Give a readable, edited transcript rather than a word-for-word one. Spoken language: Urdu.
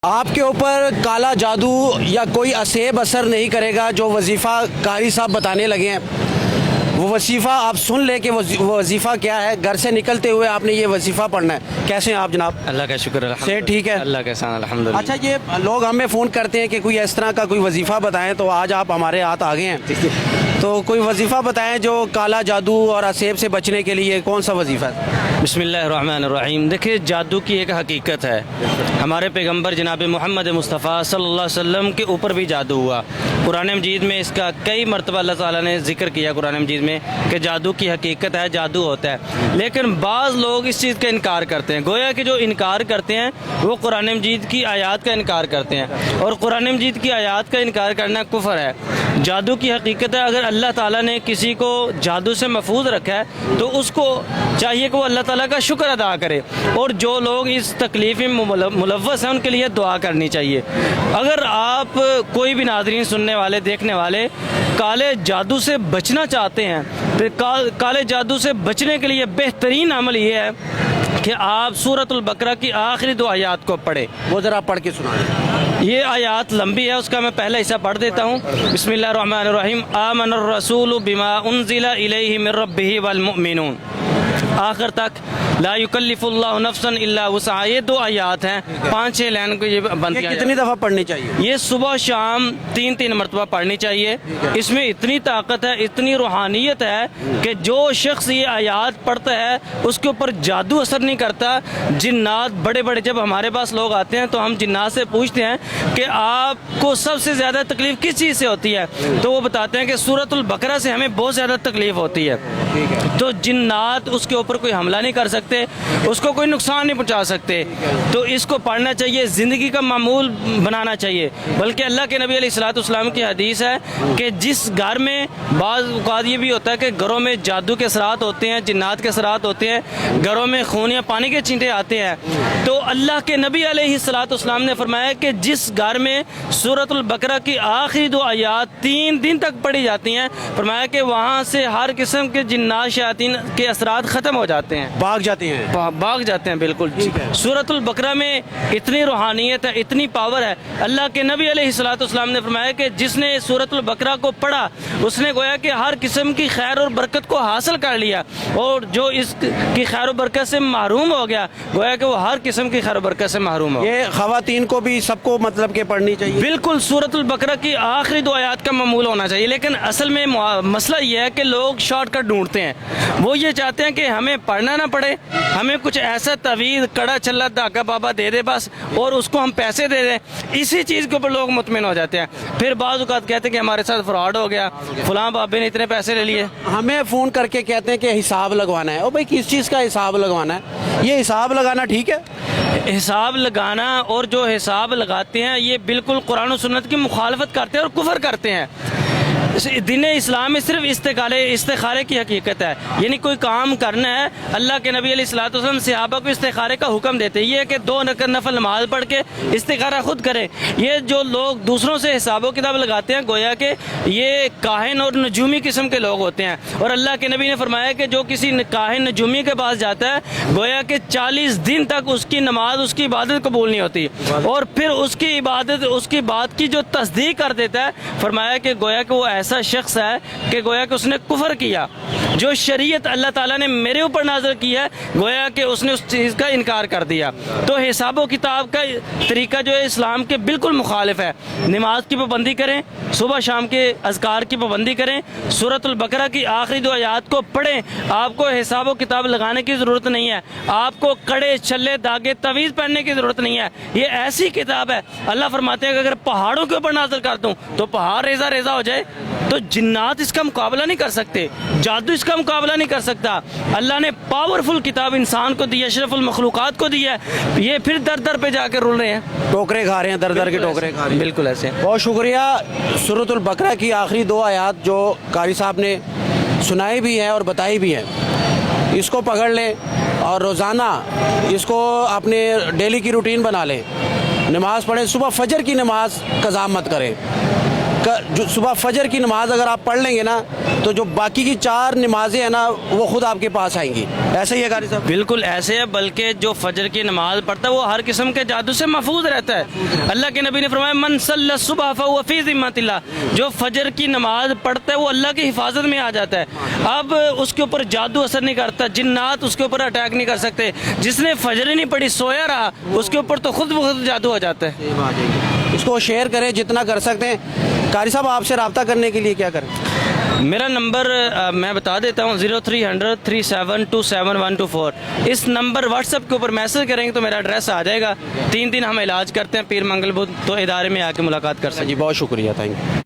آپ کے اوپر کالا جادو یا کوئی اسیب اثر نہیں کرے گا. جو وظیفہ قاری صاحب بتانے لگے ہیں وہ وظیفہ آپ سن لیں کہ وہ وظیفہ کیا ہے. گھر سے نکلتے ہوئے آپ نے یہ وظیفہ پڑھنا ہے. کیسے ہیں آپ جناب؟ اللہ کا شکر ہے. صحت ٹھیک ہے؟ اللہ کا احسان الحمدللہ. اچھا، یہ لوگ ہمیں فون کرتے ہیں کہ کوئی اس طرح کا کوئی وظیفہ بتائیں، تو آج آپ ہمارے ہاتھ آ گئے ہیں، تو کوئی وظیفہ بتائیں جو کالا جادو اور اسیب سے بچنے کے لیے. کون سا وظیفہ ہے؟ بسم اللہ الرحمن الرحیم. دیکھیے، جادو کی ایک حقیقت ہے. ہمارے پیغمبر جناب محمد مصطفیٰ صلی اللہ علیہ وسلم کے اوپر بھی جادو ہوا. قرآن مجید میں اس کا کئی مرتبہ اللہ تعالیٰ نے ذکر کیا قرآن مجید میں کہ جادو کی حقیقت ہے، جادو ہوتا ہے. لیکن بعض لوگ اس چیز کا انکار کرتے ہیں. گویا کہ جو انکار کرتے ہیں وہ قرآن مجید کی آیات کا انکار کرتے ہیں، اور قرآن مجید کی آیات کا انکار کرنا کفر ہے. جادو کی حقیقت ہے، اگر اللہ تعالیٰ نے کسی کو جادو سے محفوظ رکھا ہے تو اس کو چاہیے کہ وہ اللہ تعالیٰ کا شکر ادا کرے، اور جو لوگ اس تکلیف میں ملوث ہیں ان کے لیے دعا کرنی چاہیے. اگر آپ کوئی بھی ناظرین، سننے والے، دیکھنے والے کالے جادو سے بچنا چاہتے ہیں تو کالے جادو سے بچنے کے لیے بہترین عمل یہ ہے کہ آپ سورۃ البقرہ کی آخری 2 آیات کو پڑھیں. وہ ذرا پڑھ کے سنائیں. یہ آیات لمبی ہے، اس کا میں پہلا حصہ پڑھ دیتا ہوں. بسم اللہ الرحمن الرحیم. آمن الرسول بما انزل الیہ من ربہ والمؤمنون، آخر تک. لا یکلف اللہ نفسا الا وسعہا. یہ 2 آیات ہیں، 5-6 لائن کو یہ بنتی ہیں. کتنی دفعہ پڑھنی چاہیے؟ یہ صبح شام 3 مرتبہ پڑھنی چاہیے. اس میں اتنی طاقت ہے، اتنی روحانیت ہے کہ جو شخص یہ آیات پڑھتا ہے اس کے اوپر جادو اثر نہیں کرتا. جنات بڑے بڑے جب ہمارے پاس لوگ آتے ہیں تو ہم جنات سے پوچھتے ہیں کہ آپ کو سب سے زیادہ تکلیف کس چیز سے ہوتی ہے، تو وہ بتاتے ہیں کہ سورۃ البقرہ سے ہمیں بہت زیادہ تکلیف ہوتی ہے. تو جنات اس کے اوپر کوئی حملہ نہیں کر سکتے، اس کو کوئی نقصان نہیں پہنچا سکتے. تو اس کو پڑھنا چاہیے، زندگی کا معمول بنانا چاہیے. بلکہ اللہ کے نبی علیہ الصلوۃ والسلام کی حدیث ہے کہ جس گھر میں، بعض اوقات یہ بھی ہوتا ہے کہ گھروں میں جادو کے اثرات ہوتے ہیں، جنات کے اثرات ہوتے ہیں، گھروں میں خون یا پانی کے چھینٹے آتے ہیں، تو اللہ کے نبی علیہ الصلوۃ والسلام نے فرمایا کہ جس گھر میں سورۃ البقرہ کی آخری 2 آیات 3 دن تک پڑھی جاتی ہیں، فرمایا کہ وہاں سے ہر قسم کے جنات، شیاطین کے اثرات ختم ہو جاتے ہیں، بھاگ جاتے ہیں. بھاگ جاتے ہیں. بالکل. سورۃ البقرہ میں اتنی روحانیت ہے، اتنی پاور ہے. اللہ کے نبی علیہ الصلوۃ والسلام نے فرمایا کہ جس نے سورۃ البقرہ کو پڑھا اس نے گویا کہ ہر قسم کی خیر اور برکت کو حاصل کر لیا، اور جو اس کی خیر و برکت سے محروم ہو گیا گویا کہ وہ ہر قسم کی خیر و برکت سے محروم ہو. یہ خواتین کو بھی سب کو مطلب کہ پڑھنی چاہیے؟ بالکل. سورۃ البقرہ کی آخری 2 آیات کا معمول ہونا چاہیے. لیکن اصل میں مسئلہ یہ ہے کہ لوگ شارٹ کٹ ڈھونڈتے ہیں. وہ یہ چاہتے ہیں کہ ہمیں پڑھنا نہ پڑے، ہمیں کچھ ایسا تعویذ، کڑا چلا، دھاگا بابا دے دے بس، اور اس کو ہم پیسے دے دیں. اسی چیز کے اوپر لوگ مطمئن ہو جاتے ہیں. پھر بعض اوقات کہتے ہیں کہ ہمارے ساتھ فراڈ ہو گیا، فلاں بابے نے اتنے پیسے لے لیے. ہمیں فون کر کے کہتے ہیں کہ حساب لگوانا ہے. او بھائی، کس چیز کا حساب لگوانا ہے؟ یہ حساب لگانا ٹھیک ہے؟ حساب لگانا اور جو حساب لگاتے ہیں یہ بالکل قرآن و سنت کی مخالفت کرتے ہیں اور کفر کرتے ہیں. دین اسلام میں صرف استخارے کی حقیقت ہے. یعنی کوئی کام کرنا ہے، اللہ کے نبی علیہ الصلوۃ والسلام صحابہ کو استخارے کا حکم دیتے ہیں، یہ ہے کہ 2 نفل نماز پڑھ کے استخارہ خود کریں. یہ جو لوگ دوسروں سے حساب و کتاب لگاتے ہیں گویا کہ یہ کاہن اور نجومی قسم کے لوگ ہوتے ہیں. اور اللہ کے نبی نے فرمایا کہ جو کسی کاہن نجومی کے پاس جاتا ہے گویا کہ 40 دن تک اس کی نماز، اس کی عبادت قبول نہیں ہوتی، اور پھر اس کی عبادت، اس کی بات کی جو تصدیق کر دیتا ہے، فرمایا کہ گویا کہ وہ ایسا شخص ہے کہ گویا کہ اس نے کفر کیا. جو شریعت اللہ تعالیٰ نے میرے اوپر نازل کی ہے گویا کہ اس نے اس چیز کا انکار کر دیا. تو حساب و کتاب کا طریقہ جو ہے اسلام کے بالکل مخالف ہے. نماز کی پابندی کریں، صبح شام کے اذکار کی پابندی کریں، سورۃ البقرہ کی آخری 2 آیات کو پڑھیں. آپ کو حساب و کتاب لگانے کی ضرورت نہیں ہے، آپ کو کڑے چھلے دھاگے تعویذ پہننے کی ضرورت نہیں ہے. یہ ایسی کتاب ہے، اللہ فرماتے ہیں کہ اگر پہاڑوں کے اوپر نازل کر دوں تو پہاڑ ریزہ ریزہ ہو جائے. تو جنات اس کا مقابلہ نہیں کر سکتے، جادو اس کا مقابلہ نہیں کر سکتا. اللہ نے پاورفل کتاب انسان کو دی، اشرف المخلوقات کو دی ہے. یہ پھر در در پہ جا کے رول رہے ہیں، ٹوکرے کھا رہے ہیں، در در کے ٹوکرے کھا رہے ہیں. بالکل ایسے. بہت شکریہ. سورۃ البقرہ کی آخری 2 آیات جو قاری صاحب نے سنائی بھی ہیں اور بتائی بھی ہیں، اس کو پکڑ لیں اور روزانہ اس کو اپنے ڈیلی کی روٹین بنا لیں. نماز پڑھیں، صبح فجر کی نماز قضا مت کریں. جو صبح فجر کی نماز اگر آپ پڑھ لیں گے نا تو جو باقی کی 4 نمازیں ہیں نا وہ خود آپ کے پاس آئیں گی. ایسا ہی ہے قاری صاحب؟ بالکل ایسے ہے، بلکہ جو فجر کی نماز پڑھتا ہے وہ ہر قسم کے جادو سے محفوظ رہتا ہے. اللہ کے نبی نے فرمایا من صلی الصبح فهو فی ذمۃ اللہ، جو فجر کی نماز پڑھتا ہے وہ اللہ کی حفاظت میں آ جاتا ہے. اب اس کے اوپر جادو اثر نہیں کرتا، جنات اس کے اوپر اٹیک نہیں کر سکتے. جس نے فجر ہی نہیں پڑھی سویا رہا اس کے اوپر تو خود بخود جادو ہو جاتا ہے. اس کو شیئر کریں جتنا کر سکتے ہیں. قاری صاحب آپ سے رابطہ کرنے کے لیے کیا کریں؟ میرا نمبر میں بتا دیتا ہوں 0300 3727 اس نمبر واٹس ایپ کے اوپر میسج کریں گے تو میرا ایڈریس آ جائے گا. 3 دن ہم علاج کرتے ہیں پیر منگل بدھ، تو ادارے میں آ کے ملاقات کر سکیں. جی بہت شکریہ، تھینک یو.